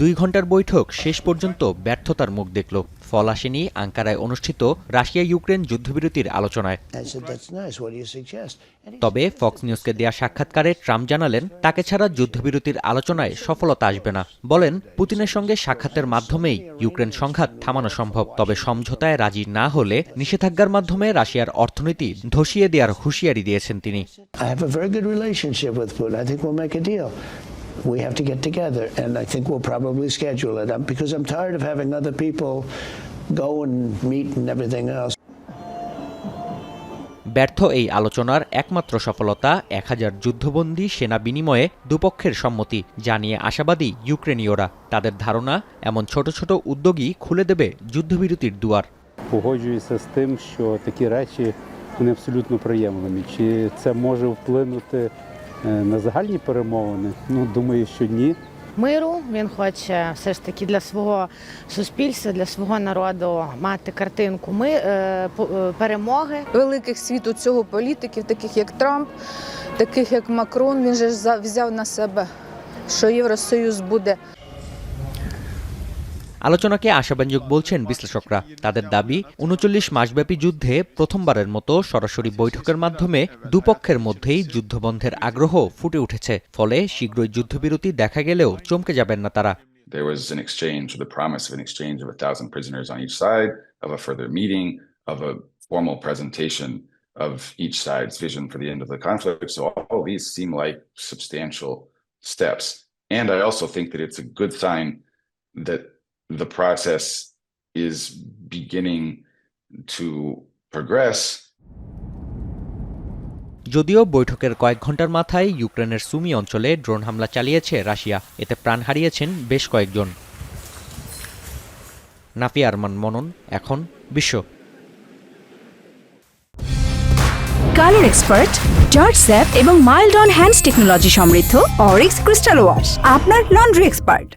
2 ঘন্টার বৈঠক শেষ পর্যন্ত ব্যর্থতার মুখ দেখল। ফল আসেনি আঙ্কারায় অনুষ্ঠিত রাশিয়া ইউক্রেন যুদ্ধবিরতির আলোচনায়। তবে ফক্স নিউজকে দেয়া সাক্ষাৎকারে ট্রাম্প জানালেন, তাকে ছাড়া যুদ্ধবিরতির আলোচনায় সফলতা আসবে না। বলেন, পুতিনের সঙ্গে সাক্ষাতের মাধ্যমেই ইউক্রেন সংঘাত থামানো সম্ভব। তবে সমঝোতায় রাজি না হলে নিষেধাজ্ঞার মাধ্যমে রাশিয়ার অর্থনীতি ধসিয়ে দেওয়ার হুঁশিয়ারি দিয়েছেন তিনি। We have to get together, and I think we'll probably schedule it because I'm tired of having other people go and meet and everything else. ব্যর্থ এই আলোচনার একমাত্র সফলতা 1000 যুদ্ধবন্দী সেনা বিনিময়ে দুপক্ষের সম্মতি, জানিয়ে আশাবাদী ইউক্রেনীয়রা। তাদের ধারণা, এমন ছোট ছোট উদ্যোগই খুলে দেবে যুদ্ধবিরতির দুয়ার। Погоджуюся з тим, що такі речі вони абсолютно приємлемі. Чи це може вплинути на загальні перемовини? Ну, думаю, що ні. Миру він хоче все ж таки для свого суспільства, для свого народу мати картинку перемоги. Великих світу цього політиків, таких як Трамп, таких як Макрон, він же взяв на себе, що Євросоюз буде. আলোচনাকে আশাব্যঞ্জক বলছেন বিশ্লেষকরা। তাদের দাবি, 39 মাসব্যাপী যুদ্ধে প্রথমবারের মতো সরাসরি বৈঠকের মাধ্যমে দুপক্ষের মধ্যেই যুদ্ধবন্ধের আগ্রহ ফুটে উঠেছে। ফলে শীঘ্রই যুদ্ধবিরতি দেখা গেলেও চমকে যাবেন না তারা। There was an exchange, or the promise of an exchange of 1,000 prisoners on each side, of a further meeting, of a formal presentation of each side's vision for the end of the conflict. So all these seem like substantial steps. And I also think that it's a good sign that the process is beginning to progress. যদিও বৈঠকের কয়েক ঘন্টার মাথায় ইউক্রেনের সুমি অঞ্চলে drone হামলা চালিয়েছে Russia. এতে প্রাণ হারিয়েছেন বেশ কয়েকজন। নাফিয়া আরমান মনন, এখন বিশ্ব। কালার এক্সপার্ট, জর্জ স্যাপ এবং মাইল্ড অন হ্যান্ডস টেকনোলজি সমৃদ্ধ অরিক্স ক্রিস্টাল ওয়াশ আপনার লন্ড্রি এক্সপার্ট।